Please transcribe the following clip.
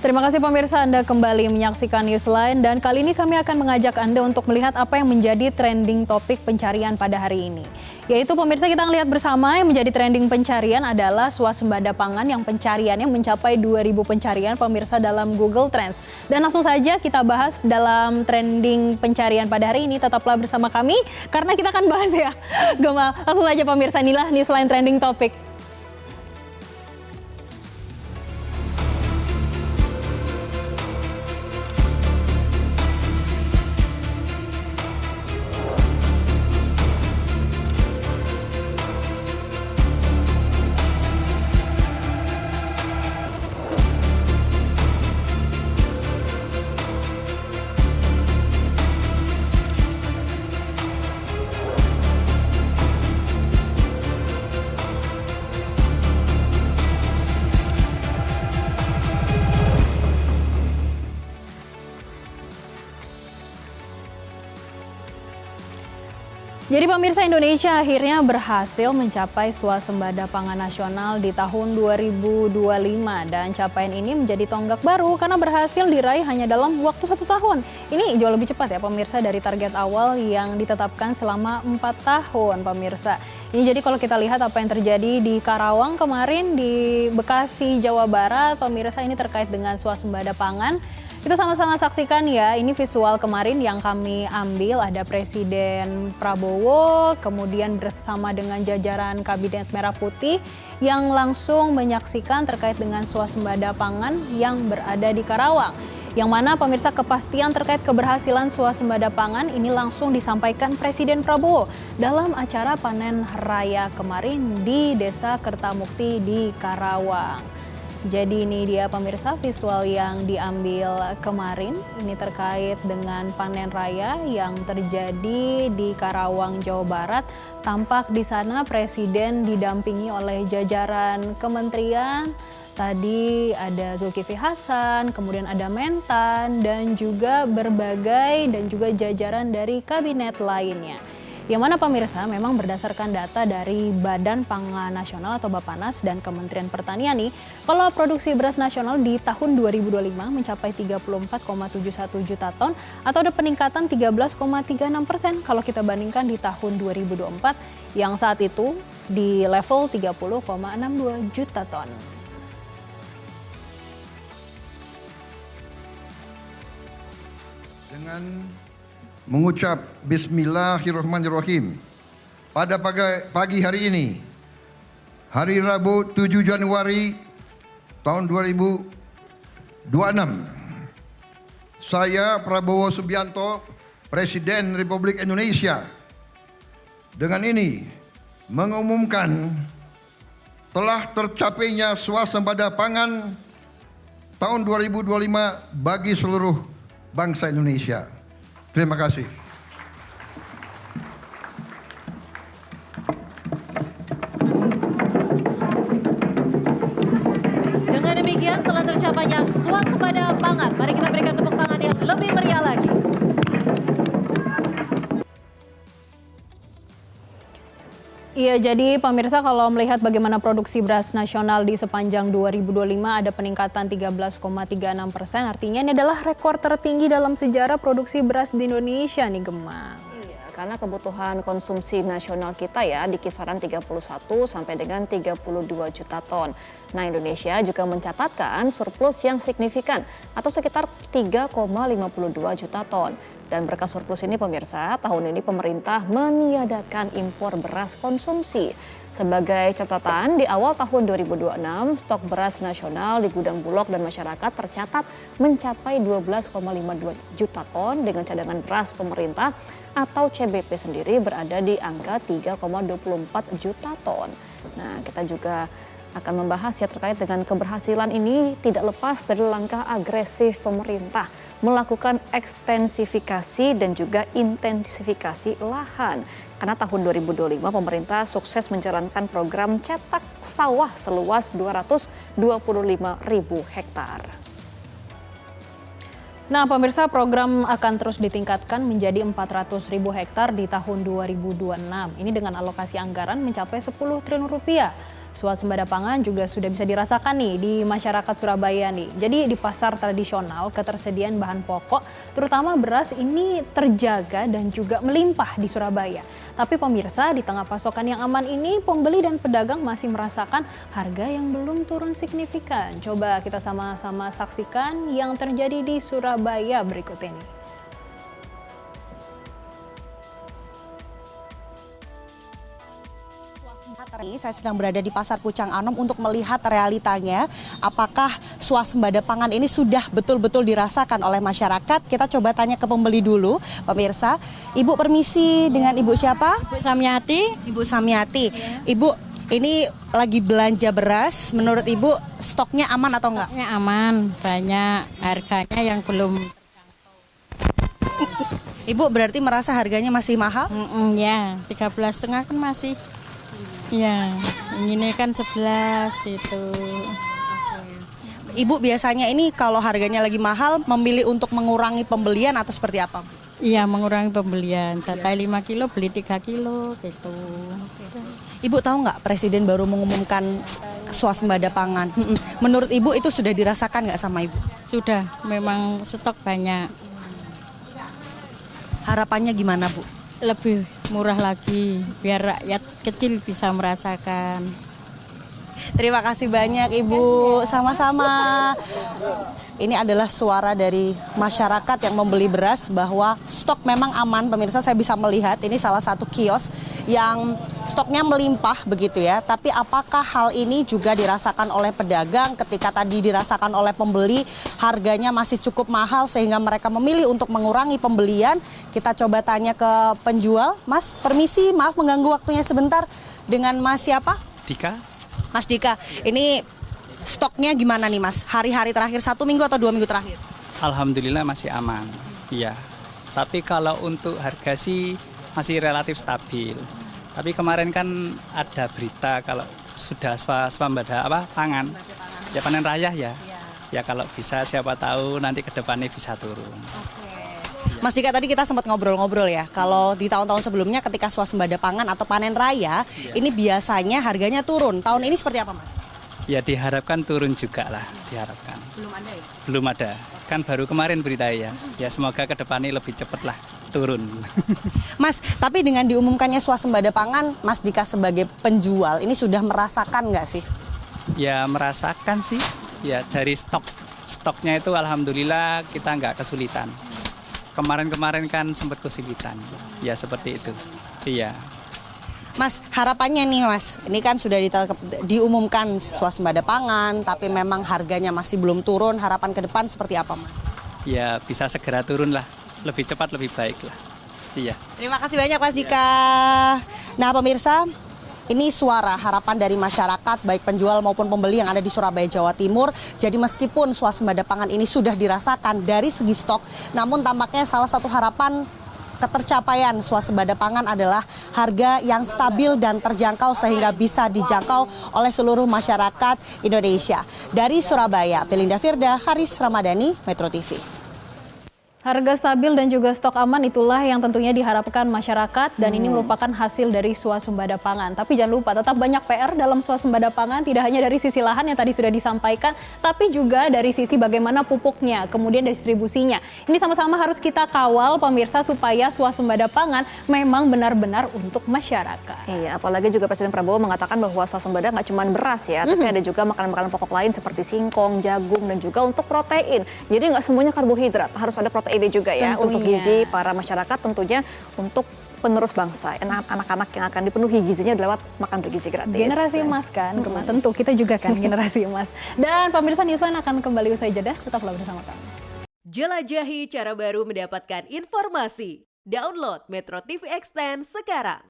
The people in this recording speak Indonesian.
Terima kasih pemirsa, Anda kembali menyaksikan Newsline dan kali ini kami akan mengajak Anda untuk melihat apa yang menjadi trending topik pencarian pada hari ini. Yaitu pemirsa, kita lihat bersama yang menjadi trending pencarian adalah swasembada pangan yang pencariannya mencapai 2.000 pencarian pemirsa dalam Google Trends. Dan langsung saja kita bahas dalam trending pencarian pada hari ini. Tetaplah bersama kami karena kita akan bahas ya. Gemal, langsung saja pemirsa, inilah Newsline trending topik. Jadi pemirsa, Indonesia akhirnya berhasil mencapai swasembada pangan nasional di tahun 2025 dan capaian ini menjadi tonggak baru karena berhasil diraih hanya dalam waktu 1 tahun. Ini jauh lebih cepat ya pemirsa dari target awal yang ditetapkan selama 4 tahun pemirsa. Ini jadi kalau kita lihat apa yang terjadi di Karawang kemarin, di Bekasi, Jawa Barat, pemirsa, ini terkait dengan swasembada pangan. Kita sama-sama saksikan ya, ini visual kemarin yang kami ambil, ada Presiden Prabowo, kemudian bersama dengan jajaran Kabinet Merah Putih yang langsung menyaksikan terkait dengan swasembada pangan yang berada di Karawang. Yang mana pemirsa, kepastian terkait keberhasilan swasembada pangan ini langsung disampaikan Presiden Prabowo dalam acara panen raya kemarin di Desa Kertamukti di Karawang. Jadi ini dia pemirsa visual yang diambil kemarin, ini terkait dengan panen raya yang terjadi di Karawang, Jawa Barat. Tampak di sana Presiden didampingi oleh jajaran kementerian. Tadi ada Zulkifli Hasan, kemudian ada Mentan, dan juga berbagai dan juga jajaran dari kabinet lainnya. Yang mana pemirsa, memang berdasarkan data dari Badan Pangan Nasional atau Bappenas dan Kementerian Pertanian nih, kalau produksi beras nasional di tahun 2025 mencapai 34,71 juta ton atau ada peningkatan 13,36% kalau kita bandingkan di tahun 2024 yang saat itu di level 30,62 juta ton. Dengan mengucap Bismillahirrahmanirrahim pada pagi hari ini, hari Rabu 7 Januari tahun 2026, saya Prabowo Subianto, Presiden Republik Indonesia, dengan ini mengumumkan telah tercapainya swasembada pangan tahun 2025 bagi seluruh bangsa Indonesia. Terima kasih. Dengan demikian telah tercapainya swasembada pangan. Mari kita berikan tepuk tangan yang lebih meriah lagi. Iya, jadi pemirsa, kalau melihat bagaimana produksi beras nasional di sepanjang 2025 ada peningkatan 13,36%, artinya ini adalah rekor tertinggi dalam sejarah produksi beras di Indonesia nih, Gemma. Iya, karena kebutuhan konsumsi nasional kita ya di kisaran 31 sampai dengan 32 juta ton. Nah, Indonesia juga mencatatkan surplus yang signifikan atau sekitar 3,52 juta ton. Dan berkat surplus ini pemirsa, tahun ini pemerintah meniadakan impor beras konsumsi. Sebagai catatan, di awal tahun 2026, stok beras nasional di gudang Bulog dan masyarakat tercatat mencapai 12,52 juta ton dengan cadangan beras pemerintah atau CBP sendiri berada di angka 3,24 juta ton. Nah, kita juga akan membahas ya terkait dengan keberhasilan ini tidak lepas dari langkah agresif pemerintah melakukan ekstensifikasi dan juga intensifikasi lahan. Karena tahun 2025 pemerintah sukses menjalankan program cetak sawah seluas 225.000 hektar. Nah, pemirsa, program akan terus ditingkatkan menjadi 400.000 hektar di tahun 2026. Ini dengan alokasi anggaran mencapai 10 triliun rupiah. Swasembada pangan juga sudah bisa dirasakan nih di masyarakat Surabaya nih. Jadi di pasar tradisional ketersediaan bahan pokok terutama beras ini terjaga dan juga melimpah di Surabaya. Tapi pemirsa, di tengah pasokan yang aman ini, pembeli dan pedagang masih merasakan harga yang belum turun signifikan. Coba kita sama-sama saksikan yang terjadi di Surabaya berikut ini. Saya sedang berada di Pasar Pucang Anom untuk melihat realitanya apakah swasembada pangan ini sudah betul-betul dirasakan oleh masyarakat. Kita coba tanya ke pembeli dulu, pemirsa. Ibu permisi, dengan Ibu siapa? Ibu Samyati. Ibu Samyati. Ibu, ini lagi belanja beras. Menurut Ibu stoknya aman atau enggak? Stoknya aman, banyak, harganya yang belum. Ibu berarti merasa harganya masih mahal? Ya, 13,5 kan masih. Ya, ini kan 11 gitu. Ibu biasanya ini kalau harganya lagi mahal memilih untuk mengurangi pembelian atau seperti apa? Iya, mengurangi pembelian. Catai 5 kilo, beli 3 kilo gitu. Ibu tahu nggak Presiden baru mengumumkan swasembada pangan? Menurut Ibu itu sudah dirasakan nggak sama Ibu? Sudah, memang stok banyak. Harapannya gimana, Bu? Lebih murah lagi, biar rakyat kecil bisa merasakan. Terima kasih banyak Ibu, sama-sama. Ini adalah suara dari masyarakat yang membeli beras bahwa stok memang aman. Pemirsa, saya bisa melihat ini salah satu kios yang stoknya melimpah begitu ya. Tapi apakah hal ini juga dirasakan oleh pedagang ketika tadi dirasakan oleh pembeli harganya masih cukup mahal sehingga mereka memilih untuk mengurangi pembelian? Kita coba tanya ke penjual. Mas, permisi, maaf mengganggu waktunya sebentar. Dengan Mas siapa? Dika. Mas Dika, ini stoknya gimana nih Mas? Hari-hari terakhir 1 minggu atau 2 minggu terakhir? Alhamdulillah masih aman. Iya. Tapi kalau untuk harga sih masih relatif stabil. Tapi kemarin kan ada berita kalau sudah swasembada pangan. Ya panen raya ya. Ya kalau bisa siapa tahu nanti ke depannya bisa turun. Mas Dika, tadi kita sempat ngobrol-ngobrol ya, kalau di tahun-tahun sebelumnya ketika swasembada pangan atau panen raya, ini biasanya harganya turun. Tahun ini seperti apa, Mas? Ya diharapkan turun juga lah, diharapkan. Belum ada ya? Belum ada, kan baru kemarin berita ya. Ya semoga ke depannya lebih cepat lah turun. Mas, tapi dengan diumumkannya swasembada pangan, Mas Dika sebagai penjual, ini sudah merasakan nggak sih? Ya merasakan sih, ya dari stoknya itu alhamdulillah kita nggak kesulitan. Kemarin-kemarin kan sempat kesulitan, ya seperti itu. Iya. Mas, harapannya nih Mas, ini kan sudah diumumkan swasembada pangan, tapi memang harganya masih belum turun. Harapan ke depan seperti apa, Mas? Ya bisa segera turun lah, lebih cepat lebih baik lah. Iya. Terima kasih banyak Mas Dika. Nah pemirsa, ini suara harapan dari masyarakat, baik penjual maupun pembeli yang ada di Surabaya, Jawa Timur. Jadi meskipun swasembada pangan ini sudah dirasakan dari segi stok, namun tampaknya salah satu harapan ketercapaian swasembada pangan adalah harga yang stabil dan terjangkau sehingga bisa dijangkau oleh seluruh masyarakat Indonesia. Dari Surabaya, Belinda Firda, Haris Ramadhani, Metro TV. Harga stabil dan juga stok aman itulah yang tentunya diharapkan masyarakat dan ini merupakan hasil dari swasembada pangan. Tapi jangan lupa tetap banyak PR dalam swasembada pangan, tidak hanya dari sisi lahan yang tadi sudah disampaikan, tapi juga dari sisi bagaimana pupuknya, kemudian distribusinya. Ini sama-sama harus kita kawal pemirsa supaya swasembada pangan memang benar-benar untuk masyarakat. Iya, apalagi juga Presiden Prabowo mengatakan bahwa swasembada nggak cuma beras ya, tapi ada juga makanan-makanan pokok lain seperti singkong, jagung, dan juga untuk protein. Jadi nggak semuanya karbohidrat, harus ada protein ini juga ya Tentunya. untuk gizi para masyarakat, tentunya untuk penerus bangsa, anak-anak yang akan dipenuhi gizinya lewat makan bergizi gratis. Generasi emas kan, tentu kita juga kan generasi emas. Dan pemirsa Newsline akan kembali usai jeda, tetaplah bersama kami. Jelajahi cara baru mendapatkan informasi. Download Metro TV Extend sekarang.